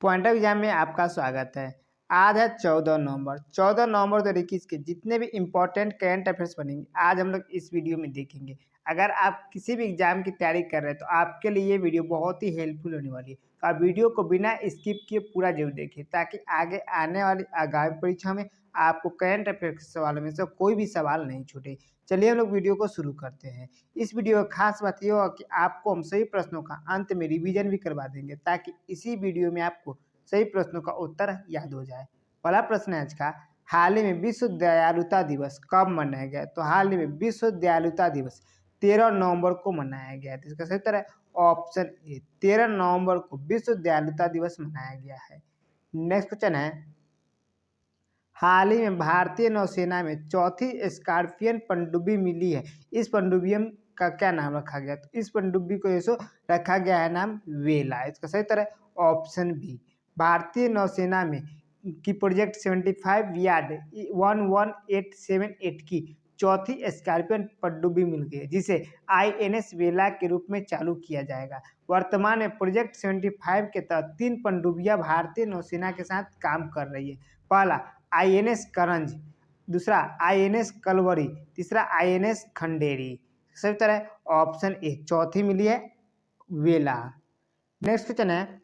Point of exam में आपका स्वागत है। आज है 14 नवंबर। 14 नवंबर 2021 के जितने भी इम्पोर्टेंट करंट अफेयर्स बनेंगे आज हम लोग इस वीडियो में देखेंगे। अगर आप किसी भी एग्जाम की तैयारी कर रहे हैं तो आपके लिए ये वीडियो बहुत ही हेल्पफुल होने वाली है। तो आप वीडियो को बिना स्किप किए पूरा जरूर देखिए ताकि आगे आने वाली आगामी परीक्षा में आपको करंट अफेयर के सवालों में से कोई भी सवाल नहीं छूटे। चलिए हम लोग वीडियो को शुरू करते हैं। इस वीडियो का खास बात यह होगा कि आपको हम सही प्रश्नों का अंत में रिवीजन भी करवा देंगे ताकि इसी वीडियो में आपको सही प्रश्नों का उत्तर याद हो जाए। पहला प्रश्न है आज का, हाल ही में विश्व दयालुता दिवस कब मनाया गया? तो हाल ही में विश्व दयालुता दिवस 13 नवंबर को मनाया गया। तो इसका सही उत्तर है ऑप्शन ए, 13 नवंबर को विश्व दयालुता दिवस मनाया गया है। नेक्स्ट क्वेश्चन है, हाल ही में भारतीय नौसेना में चौथी स्कॉर्पियन पनडुब्बी मिली है। इस पनडुब्बी का क्या नाम रखा गया? तो इस पनडुब्बी को जैसो रखा गया है नाम वेला। इसका सही उत्तर है ऑप्शन बी। भारतीय नौसेना में की प्रोजेक्ट 75 यार्ड 11878 की चौथी स्कॉर्पियन पनडुब्बी मिल गई है जिसे INS वेला के रूप में चालू किया जाएगा। वर्तमान में प्रोजेक्ट 75 के तहत 3 पनडुब्बियां भारतीय नौसेना के साथ काम कर रही है। पहला INS करंज, दूसरा INS कलवरी, तीसरा INS खंडेरी। सही उत्तर है ऑप्शन ए, चौथी मिली है वेला। नेक्स्ट क्वेश्चन है,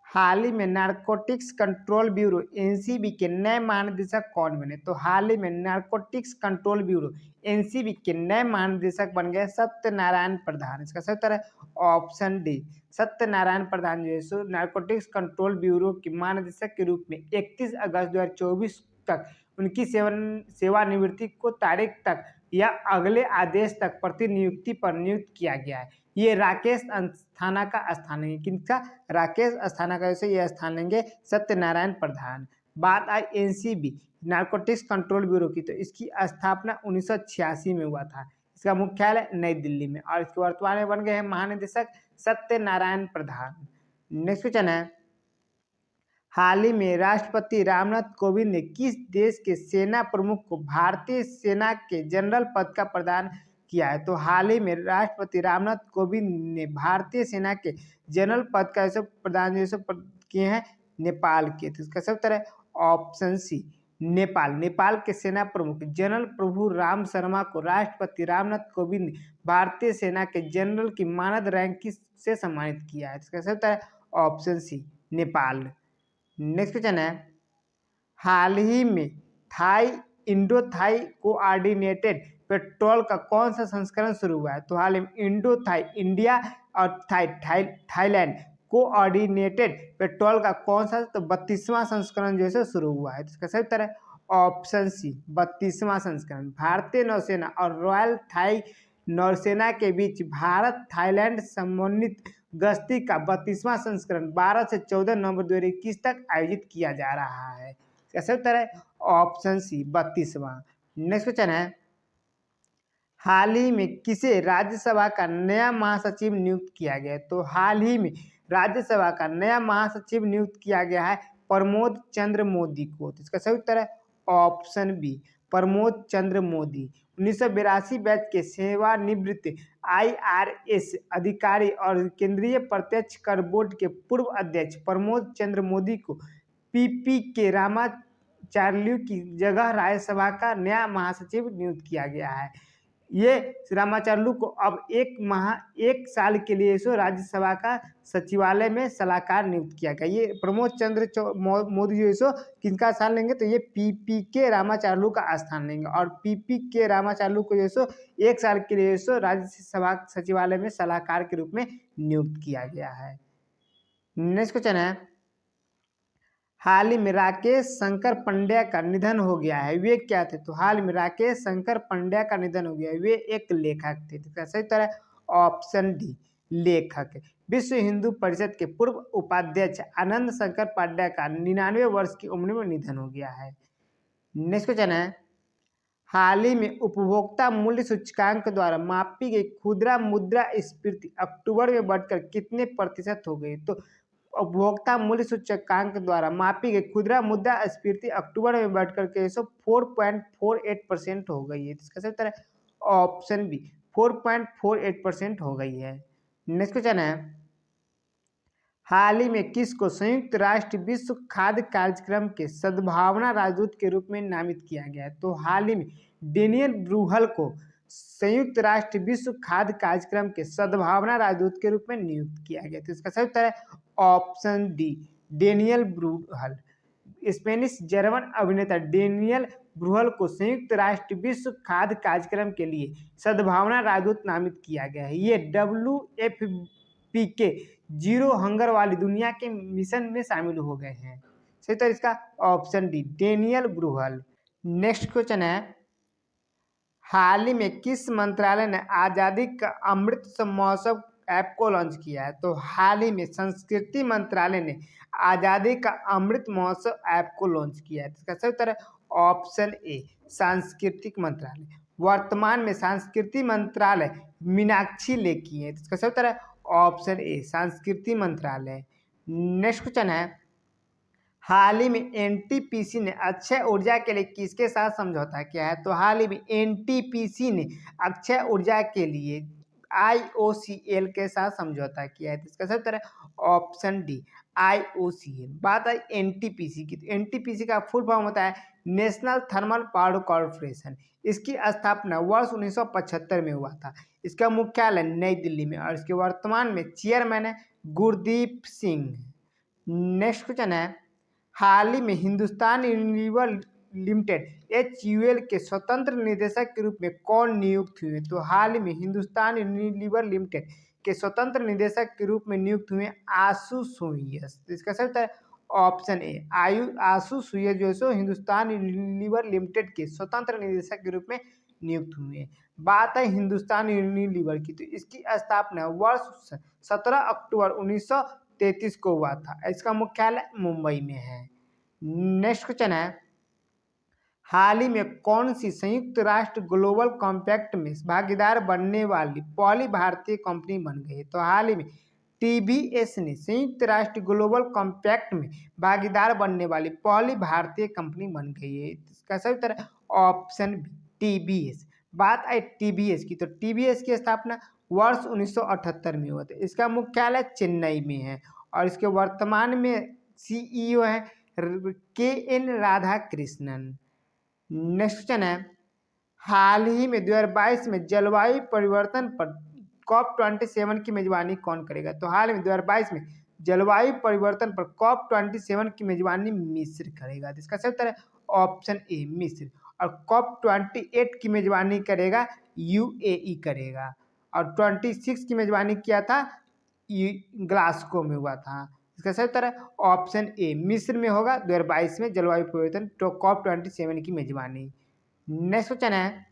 हाल ही में नारकोटिक्स कंट्रोल ब्यूरो NCB के नए महानिदेशक कौन बने? तो हाल ही में नारकोटिक्स कंट्रोल ब्यूरो NCB के नए महानिदेशक बन गए सत्यनारायण प्रधान। इसका सही उत्तर है ऑप्शन डी। सत्यनारायण प्रधान जो है सो नारकोटिक्स कंट्रोल ब्यूरो के महानिदेशक के रूप में 31 अगस्त 2024 तक उनकी सेवानिवृत्ति को तारीख तक या अगले आदेश तक प्रतिनियुक्ति पर नियुक्त किया गया है। ये राकेश अस्थाना का स्थान है। किनका? राकेश अस्थाना का जैसे ये स्थान लेंगे सत्यनारायण प्रधान। बात आई NCB नारकोटिक्स कंट्रोल ब्यूरो की, तो इसकी स्थापना 1986 में हुआ था। इसका मुख्यालय नई दिल्ली में और इसके वर्तमान में बन गए हैं महानिदेशक सत्यनारायण प्रधान। नेक्स्ट क्वेश्चन है, हाल ही में राष्ट्रपति रामनाथ कोविंद ने किस देश के सेना प्रमुख को भारतीय सेना के जनरल पद का प्रदान किया है? तो हाल ही में राष्ट्रपति रामनाथ कोविंद ने भारतीय सेना के जनरल पद का प्रदान किए हैं नेपाल के। तो इसका सब उत्तर है ऑप्शन सी, नेपाल। नेपाल के सेना प्रमुख जनरल प्रभु राम शर्मा को राष्ट्रपति रामनाथ कोविंद ने भारतीय सेना के जनरल की मानद रैंक से सम्मानित किया है। इसका सब उत्तर है option C, Nepal. Next question है, हाल ही में Thai Indo Thai coordinated patrol का कौन सा संस्करण शुरू हुआ है? तो हाल ही में इंडो थाई इंडिया और थाईलैंड कोऑर्डिनेटेड पेट्रोल का कौन सा? तो 32वां संस्करण जो है शुरू हुआ है। इसका सही उत्तर है ऑप्शन सी, 32वां संस्करण। भारतीय नौसेना और रॉयल थाई नौसेना के बीच भारत थाईलैंड समन्वित गश्ती का 32वां संस्करण 12 से 14 नवंबर 2021 तक आयोजित किया जा रहा है। इसका सही उत्तर है ऑप्शन सी, 32वां। नेक्स्ट क्वेश्चन है, हाल ही में किसे राज्यसभा का नया महासचिव नियुक्त किया गया? तो हाल ही में राज्यसभा का नया महासचिव नियुक्त किया गया है प्रमोद चंद्र मोदी को। तो इसका सही उत्तर है ऑप्शन बी, प्रमोद चंद्र मोदी। 1982 बैच के सेवानिवृत्त IRS अधिकारी और केंद्रीय प्रत्यक्ष कर बोर्ड के पूर्व अध्यक्ष प्रमोद चंद्र मोदी को PP के रामाचार्यलू की जगह राज्यसभा का नया महासचिव नियुक्त किया गया है। ये रामाचार्यलू को अब एक साल के लिए सो राज्यसभा का सचिवालय में सलाहकार नियुक्त किया गया। ये प्रमोद चंद्र मोदी जो है सो किनका स्थान लेंगे? तो ये PP के रामाचार्यलू का स्थान लेंगे और PP के रामाचार्यलू को जो सो एक साल के लिए सो राज्यसभा सचिवालय में सलाहकार के रूप में नियुक्त किया गया है। नेक्स्ट क्वेश्चन है, हाल ही में राकेश शंकर पंड्या का निधन हो गया है। वे क्या थे? तो हाल में राकेश शंकर पंड्या का निधन हो गया है। वे एक लेखक थे। इसका सही उत्तर है ऑप्शन डी, लेखक। विश्व हिंदू परिषद के पूर्व उपाध्यक्ष आनंद शंकर पंड्या का 99 वर्ष की उम्र में निधन हो गया है। नेक्स्ट क्वेश्चन है, हाल ही में उपभोक्ता मूल्य सूचकांक द्वारा मापी गई खुदरा मुद्रास्फीति अक्टूबर में बढ़कर कितने प्रतिशत हो गई? तो उपभोक्ता मूल्य सूचकांक द्वारा मापी गई खुदरा मुद्रास्फीति अक्टूबर में बढ़कर के 4.48% हो गई है। इसका सही उत्तर है ऑप्शन बी, 4.48% हो गई है। नेक्स्ट क्वेश्चन है, हाल ही में किसको संयुक्त राष्ट्र विश्व खाद्य कार्यक्रम के सद्भावना राजदूत के रूप में नामित किया गया है? तो हाल ही में डेनियल ब्रूहल को संयुक्त राष्ट्र विश्व खाद्य कार्यक्रम के सद्भावना राजदूत के रूप में नियुक्त किया गया। तो इसका सही उत्तर है option D, Daniel Bruhl. Spanish German अभिनेता डेनियल ब्रूहल को संयुक्त राष्ट्र विश्व खाद्य कार्यक्रम के लिए सद्भावना राजदूत नामित किया गया है। ये WFP के जीरो हंगर वाली दुनिया के मिशन में शामिल हो गए हैं। सही तो इसका option D, Daniel Bruhl. Next question है, हाल ही में किस मंत्रालय ने आज़ादी का अमृत महोत्सव ऐप को लॉन्च किया है? तो हाल ही में संस्कृति मंत्रालय ने आज़ादी का अमृत महोत्सव ऐप को लॉन्च किया है। इसका सही उत्तर है ऑप्शन ए, सांस्कृतिक मंत्रालय। वर्तमान में सांस्कृतिक मंत्रालय मीनाक्षी लेखी है। इसका सही उत्तर है ऑप्शन ए, सांस्कृतिक मंत्रालय। नेक्स्ट क्वेश्चन है, हाल ही में एनटीपीसी ने अक्षय ऊर्जा के लिए किसके साथ समझौता किया है? तो हाल ही में एनटीपीसी ने अक्षय ऊर्जा के लिए IOCL के साथ समझौता किया है। तो इसका सही उत्तर है ऑप्शन डी, IOCL। बात है एनटीपीसी की, तो एनटीपीसी का फुल फॉर्म होता है नेशनल थर्मल पावर कॉर्पोरेशन। इसकी स्थापना वर्ष 1975 में हुआ था। इसका मुख्यालय नई दिल्ली में और इसके वर्तमान में चेयरमैन है गुरदीप सिंह। नेक्स्ट क्वेश्चन है, हाल ही में हिंदुस्तान यूनिलीवर लिमिटेड HUL के स्वतंत्र निदेशक के रूप में कौन नियुक्त हुए? तो हाल ही में हिंदुस्तान यूनिलीवर लिमिटेड के स्वतंत्र निदेशक के रूप में नियुक्त हुए आशु सुयस। इसका सही उत्तर है ऑप्शन ए, आशु सुयस जो है सो हिंदुस्तान यूनिलीवर लिमिटेड के स्वतंत्र निदेशक के रूप में नियुक्त हुए। बात है हिंदुस्तान यूनिलीवर की, तो इसकी स्थापना वर्ष 17 अक्टूबर 1933 को हुआ था। इसका मुख्यालय मुंबई में है। नेक्स्ट क्वेश्चन है, हाल ही में कौन सी संयुक्त राष्ट्र ग्लोबल कॉम्पैक्ट में भागीदार बनने वाली पहली भारतीय कंपनी बन गई है? तो हाल ही में TBS ने संयुक्त राष्ट्र ग्लोबल कॉम्पैक्ट में भागीदार बनने वाली पहली भारतीय कंपनी बन गई है। इसका सही उत्तर है ऑप्शन बी, TBS। बात आई TBS की, तो TBS की स्थापना वर्ष 1978 में हुआ था। इसका मुख्यालय चेन्नई में है और इसके वर्तमान में CEO है KN राधाकृष्णन। नेक्स्ट क्वेश्चन है, हाल ही में 2022 में जलवायु परिवर्तन पर COP27 की मेजबानी कौन करेगा? तो हाल में 2022 में जलवायु परिवर्तन पर COP27 की मेजबानी मिस्र करेगा। इसका सही उत्तर है ऑप्शन ए, मिस्र। और COP28 की मेजबानी करेगा UAE करेगा और 26 की मेजबानी किया था ग्लासगो में हुआ था। इसका सही उत्तर है ऑप्शन ए, मिस्र में होगा 2022 में जलवायु परिवर्तन तो COP27 की मेजबानी। नेक्स्ट क्वेश्चन है,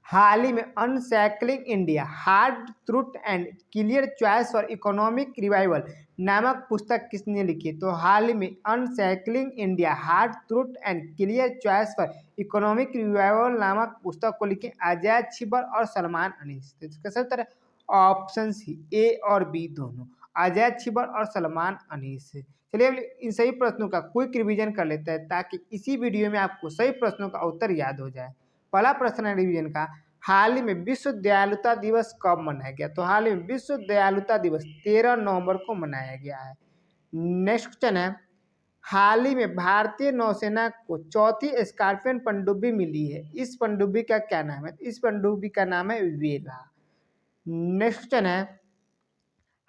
हाल ही में unshackling India hard truth and clear choice for economic revival नामक पुस्तक किसने लिखी? तो हाल ही में unshackling India hard truth and clear choice for economic revival नामक पुस्तक को लिखे अजय छिबर और सलमान अनीस। तो इसका सही उत्तर है ऑप्शन सी, ए और बी दोनों, अजय छिबर और सलमान अनीस। चलिए इन सभी प्रश्नों का क्विक रिवीजन कर लेते हैं ताकि इसी वीडियो में आपको सही प्रश्नों का उत्तर याद हो जाए। पहला प्रश्न है रिवीजन का, हाल ही में विश्व दयालुता दिवस कब मनाया गया? तो हाल ही में विश्व दयालुता दिवस 13 नवंबर को मनाया गया है। नेक्स्ट क्वेश्चन है, हाल ही में भारतीय नौसेना को चौथी स्कॉर्पियन पनडुब्बी मिली है। इस पनडुब्बी का क्या नाम है? इस पनडुब्बी का नाम है वेला। नेक्स्ट क्वेश्चन है,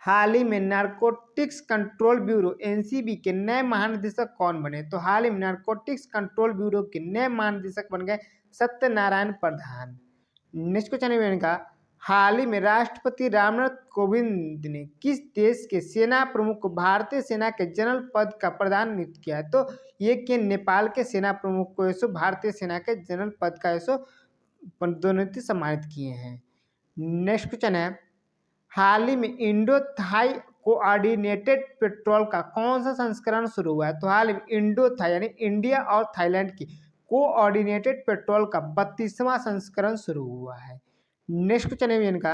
हाल ही में नारकोटिक्स कंट्रोल ब्यूरो NCB के नए महानिदेशक कौन बने? तो हाल ही में नारकोटिक्स कंट्रोल ब्यूरो के नए महानिदेशक बन गए सत्यनारायण प्रधान। नेक्स्ट क्वेश्चन है इनका, हाल ही में राष्ट्रपति रामनाथ कोविंद ने किस देश के सेना प्रमुख को भारतीय सेना के जनरल पद का प्रदान नियुक्त किया है? तो ये कि नेपाल के सेना प्रमुख को ऐसो भारतीय सेना के जनरल पद का ऐसो पदोन्नति सम्मानित किए हैं। नेक्स्ट क्वेश्चन है, हाल ही में इंडो थाई कोऑर्डिनेटेड पेट्रोल का कौन सा संस्करण शुरू हुआ है? तो हाल ही में इंडो थाई यानी इंडिया और थाईलैंड की कोऑर्डिनेटेड पेट्रोल का 32वां संस्करण शुरू हुआ है। नेक्स्ट क्वेश्चन है इनका,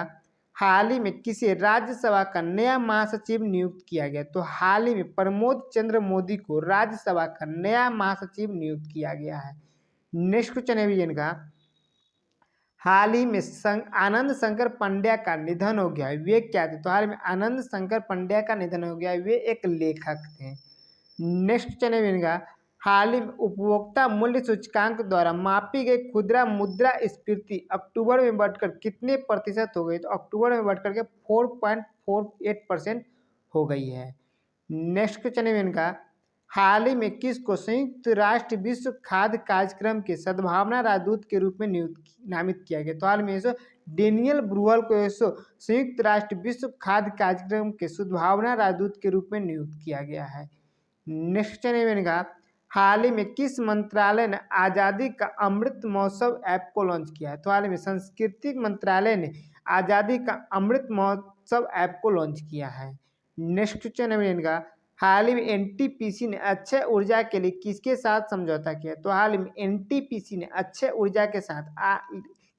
हाल ही में किसे राज्यसभा का नया महासचिव नियुक्त किया गया? तो हाल ही में प्रमोद चंद्र मोदी को राज्यसभा का नया महासचिव नियुक्त किया गया है। नेक्स्ट क्वेश्चन है इनका, हाल ही में आनंद शंकर पंड्या का निधन हो गया है। वे क्या थे? तो हाल में आनंद शंकर पंड्या का निधन हो गया है। वे एक लेखक थे। नेक्स्ट क्वेश्चन है इनका, हाल ही में उपभोक्ता मूल्य सूचकांक द्वारा मापी गई खुदरा मुद्रा स्फीति अक्टूबर में बढ़कर कितने प्रतिशत हो गई? तो अक्टूबर में बढ़कर के 4.48% हो गई है। नेक्स्ट क्वेश्चन है इनका, हाल ही में किसको संयुक्त राष्ट्र विश्व खाद्य कार्यक्रम के सद्भावना राजदूत के रूप में नामित किया गया? तो हाल में इसो डेनियल ब्रूअल को इसो संयुक्त राष्ट्र विश्व खाद्य कार्यक्रम के सद्भावना राजदूत के रूप में नियुक्त किया गया है। नेक्स्ट क्वेश्चन है इनका, हाल ही में किस मंत्रालय ने आज़ादी का अमृत महोत्सव ऐप को लॉन्च किया है? तो हाल ही में संस्कृति मंत्रालय ने आज़ादी का अमृत महोत्सव ऐप को लॉन्च किया है। नेक्स्ट क्वेश्चन है इनका, हाल ही में एनटीपीसी ने अक्षय ऊर्जा के लिए किसके साथ समझौता किया? तो हाल ही में एनटीपीसी ने अक्षय ऊर्जा के साथ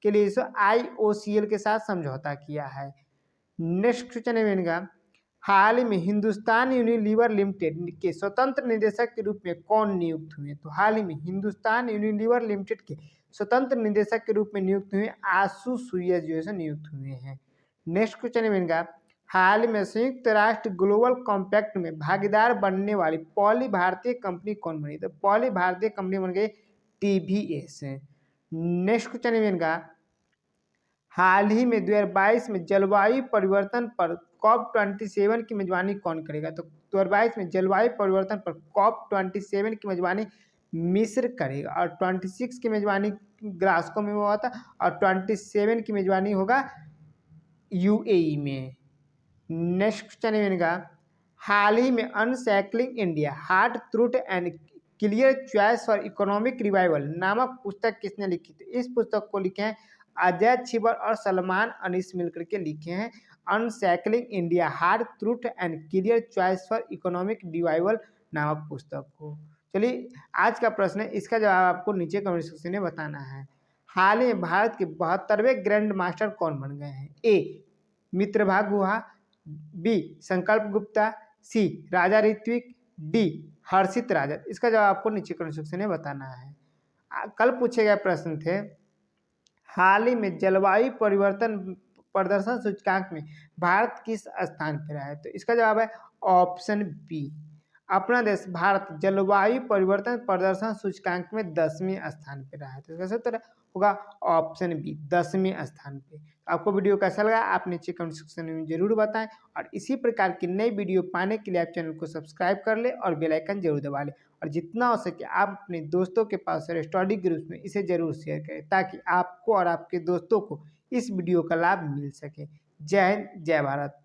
के लिए IOCL के साथ समझौता किया है। नेक्स्ट क्वेश्चन है इनका, हाल ही में हिंदुस्तान यूनिलीवर लिमिटेड के स्वतंत्र निदेशक के रूप में कौन नियुक्त हुए? तो हाल ही में हिंदुस्तान यूनिलीवर लिमिटेड के स्वतंत्र निदेशक के रूप में नियुक्त हुए आशु सुइया जो है नियुक्त हुए हैं। नेक्स्ट क्वेश्चन है इनका, हाल में संयुक्त राष्ट्र ग्लोबल कॉम्पैक्ट में भागीदार बनने वाली पहली भारतीय कंपनी कौन बनी? तो पहली भारतीय कंपनी बन गई TVS। नेक्स्ट क्वेश्चन है इनका, हाल ही में 2022 में जलवायु परिवर्तन पर COP27 की मेजबानी कौन करेगा? तो 2022 में जलवायु परिवर्तन पर COP27 की मेजबानी मिस्र करेगा और 26 की मेजबानी ग्लासगो में हुआ था और 27 की मेजबानी होगा UAE में। नेक्स्ट क्वेश्चन है इनका, हाल ही में unshackling India hard truth and clear choice for economic revival नामक पुस्तक किसने लिखी थी? इस पुस्तक को लिखे हैं अजय छिबर और सलमान अनीस मिलकर के लिखे हैं unshackling India hard truth and clear choice for economic revival नामक पुस्तक को। चलिए आज का प्रश्न है, इसका जवाब आपको नीचे कमेंट सेक्शन में बताना है। हाल ही में भारत के 72वें ग्रैंड मास्टर कौन बन गए हैं? ए मित्रभाग गुहा, बी संकल्प गुप्ता, सी राजा ऋत्विक, डी हर्षित राजत। इसका जवाब आपको नीचे कमेंट सेक्शन में बताना है। कल पूछे गए प्रश्न थे, हाल ही में जलवायु परिवर्तन प्रदर्शन सूचकांक में भारत किस स्थान पर रहा है? तो इसका जवाब है ऑप्शन बी। अपना देश भारत जलवायु परिवर्तन प्रदर्शन सूचकांक में 10वें स्थान पर रहा है। तो इसका सही उत्तर होगा ऑप्शन बी, 10वें स्थान पे। आपको वीडियो कैसा लगा आप नीचे कमेंट सेक्शन में जरूर बताएं और इसी प्रकार की नई वीडियो पाने के लिए आप चैनल को सब्सक्राइब कर ले और बेल आइकन जरूर दबा लें और जितना हो सके आप अपने दोस्तों के पास स्टडी ग्रुप में इसे जरूर शेयर करें ताकि आपको और आपके दोस्तों को इस वीडियो का लाभ मिल सके। जय हिंद, जय भारत।